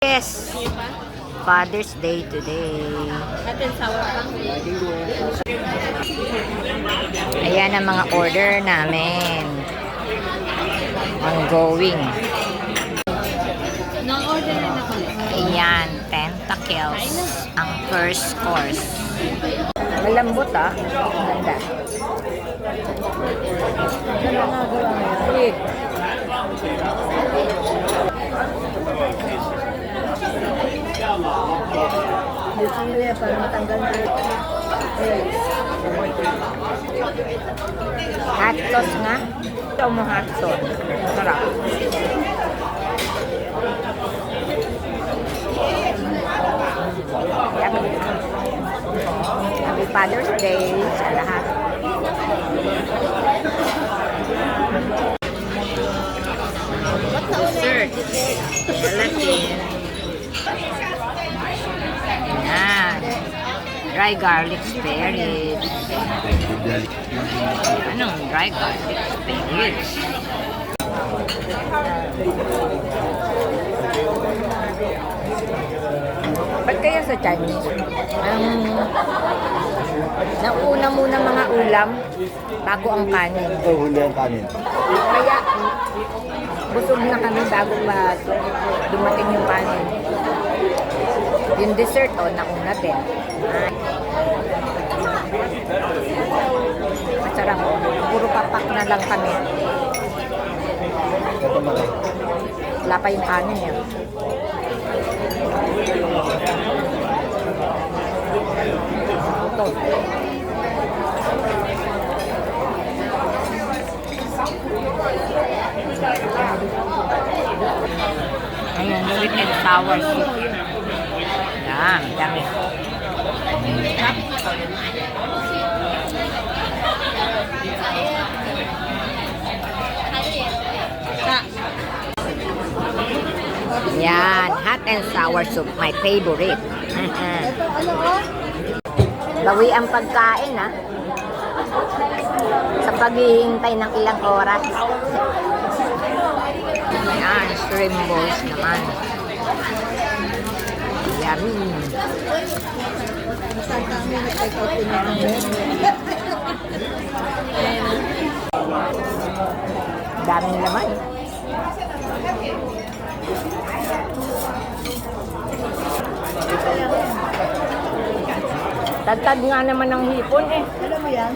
Yes, Father's Day today. Ayan ang mga order namin. Ongoing. Na-order na ako. Ayan, tentacles. Ang first course. Malambot ah. Ganda. Sweet. Lucia, para matanggal na. Hot sauce nga. Ito mo hot sauce. Sarap. Happy Father's Day sa lahat. Dessert. Gelatin. Yan. Dry garlic spinach. Anong dry garlic spinach? Ba't kaya sa Chinese? Nauna muna mga ulam bago ang kanin. Ito, huli ang kanin. Kaya busog na kami bago pa dumating yung kanin. Yung dessert, nauna din. Masarap. Puro papak na lang kami. Ito malay. Wala pa yung kanin eh. Ito. Ayan, sweet and sour soup. Yan, dami. Yan, hot and sour soup, my favorite. Ito, ano ko? Bawi ang pagkain, ha? Sa paghihintay ng ilang oras. Yan, shrimp balls naman. Yummy. Saan kami nag-take out din natin? Daming laman. Tagtag nga naman ng hipon eh. Alam mo yan?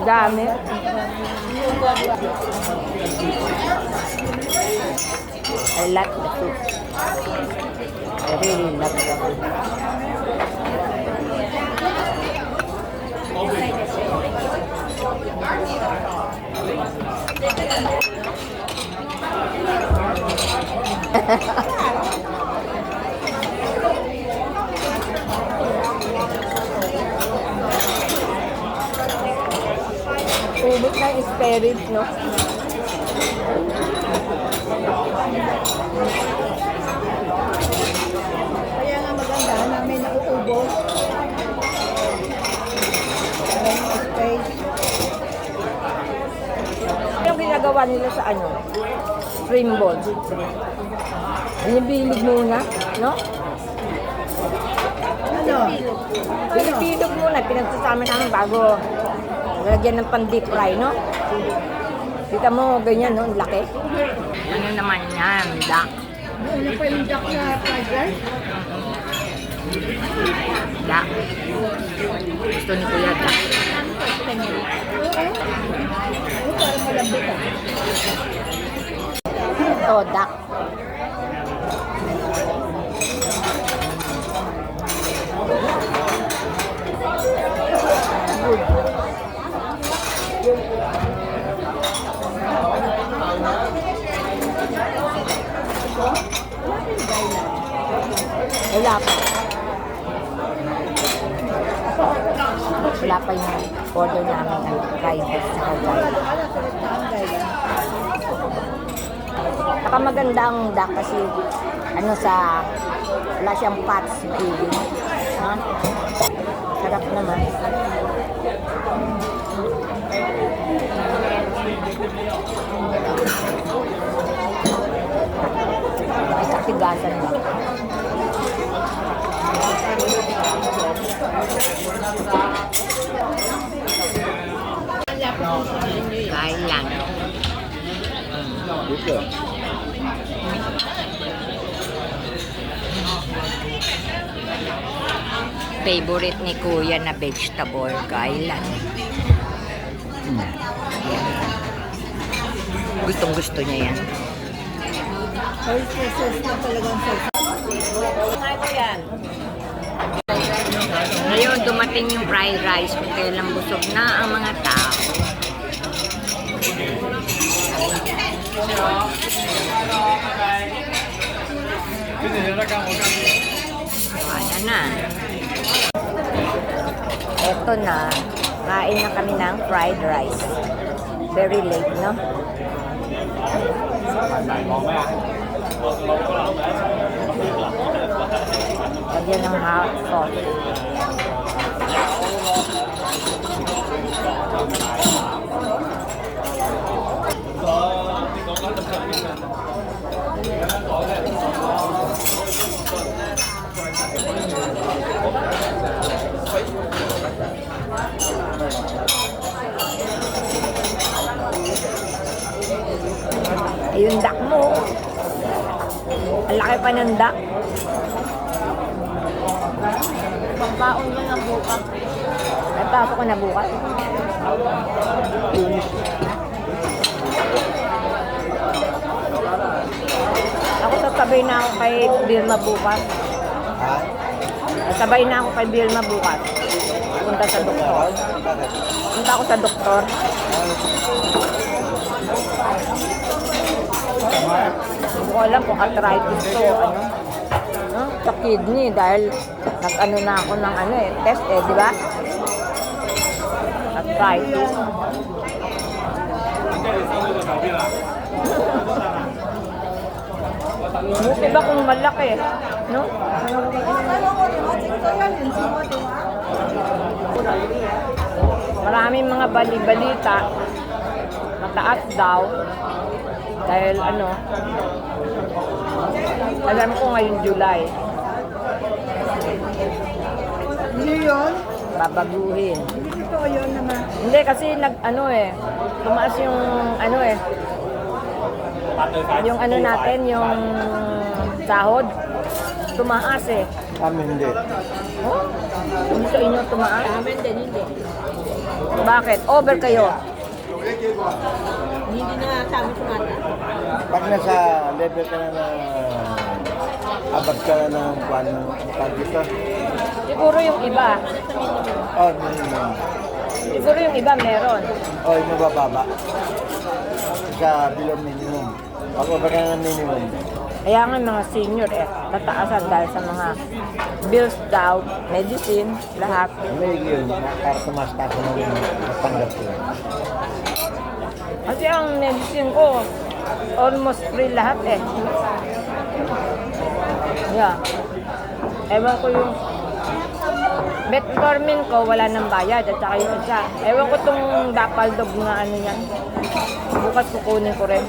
Dami. I like the soup. I really love the soup. Ubus na yung spirit, no? Kaya nga maganda, namin nauubos. Maraming space. Yung ginagawa nila sa ano? Shrimp balls. Binibilog muna, no? Ano? Binibilog muna, pinagsasama namin bago lagyan ng pan-deep fry, no? Kita mo, ganyan, no? Ang laki. Ano naman yan? Duck. Ano pa yung duck na fried rice? Duck. Gusto ni Kuya duck. Oo, parang malambot ah. Ito, duck. Good. Wala pa. Wala pa yung order namin ng fried rice sa Hawaii. Saka maganda ang duck kasi ano wala siyang fats maiging. Ha? Sarap naman. May katigasan ba? Kain lang. Dito. Favorite ni Kuya na vegetable, kailan. Gustong gusto niya yan. Oyster sauce na talagang sauce. Ngayon, dumating yung fried rice kung kailang busog na ang mga tao. Ano na? Eto na. Kain na kami ng fried rice. Very late, no? Lagyan ng hot sauce. Yung duck mo. Ang laki pa ng duck. Pagkaon mo ng bukas. Ay, pasok ko na bukas. Ako sasabay na ako kay Vilma bukas. Ha? Sasabay na ako kay Vilma bukas. Punta sa doktor. Punta ako sa doktor. Hindi ko alam kung arthritis to, ano. No? Sa kidney dahil nag-ano na ako ng ano eh, test eh, di ba? Arthritis. Buti ba kung malaki, no? Maraming mga bali-balita, mataas daw, dahil ano, alam ko ngayon July, Hindi yun? babaguhin. Hindi totoo yun naman. Hindi kasi ano eh, tumaas yung ano eh, yung ano natin, yung sahod, tumaas eh. Kami hindi. Oh? Hindi sa inyo tumaas? Amin din, hindi. Bakit? Over kayo? Hindi na sa amin tumata. Pag nasa level ka na abot ka na ng kwan dito. Siguro yung iba. Oh, minimum. Siguro yung iba meron. Oh, yung mabababa. Sa below minimum. Pag over ka na ng minimum. Kaya nga mga senior eh, tataasan dahil sa mga bills daw, medicine, lahat. May yun, para tumas taas na yung matanggap ko. Kasi ang medicine ko, almost free lahat eh. Yeah. Ewan ko yung metformin ko, wala nang bayad. At saka yung isa. Ewan ko itong Dapaldog na ano yan. Bukas kukunin ko rin.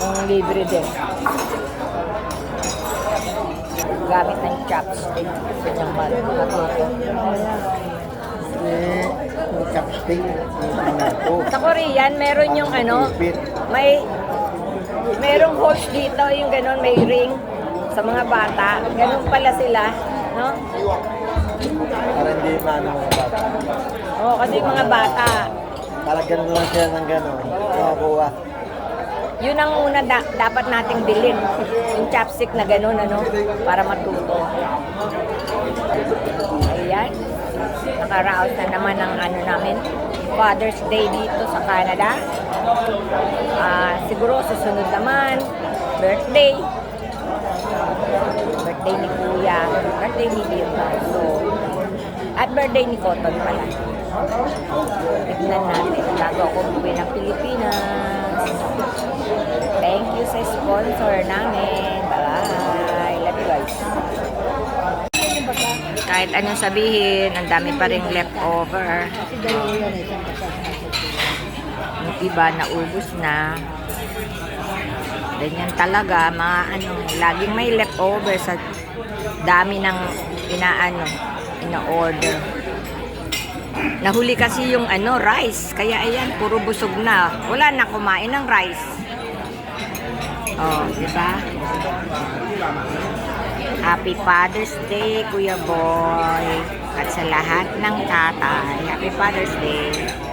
Ang libre din. Gamit ng chopstick. Yung matuto. Yung chopstick, yung ito. Sa Korean, meron yung ano, merong holes dito, yung gano'n, may ring sa mga bata. Ganun pala sila, no? Para hindi maano mga bata. Oo, kasi mga bata, Para ganun lang sila ng ganun. Makakuha. yun ang una dapat nating bilhin. Yung chopstick na gano'n, ano, para matuto. Ayan. Nakaraos na naman ang ano namin, Father's Day dito sa Canada. Siguro susunod naman, birthday. Birthday ni Kuya, birthday ni Vilma. So, at birthday ni Cotton pala. Tignan natin bago ako umuwi ng Pilipinas. Thank you sa sponsor namin. Bye! Love you guys. Kahit anong sabihin, ang dami pa rin leftover. Kasi dalawa yan eh. Yung iba naubos na. Ganyan talaga, mga ano, laging may leftover sa dami ng ina-order. Nahuli kasi yung ano, rice. Kaya ayan, puro busog na. Wala na kumain ng rice. Oh, di ba? Happy Father's Day, Kuya Boy. At sa lahat ng tatay, Happy Father's Day.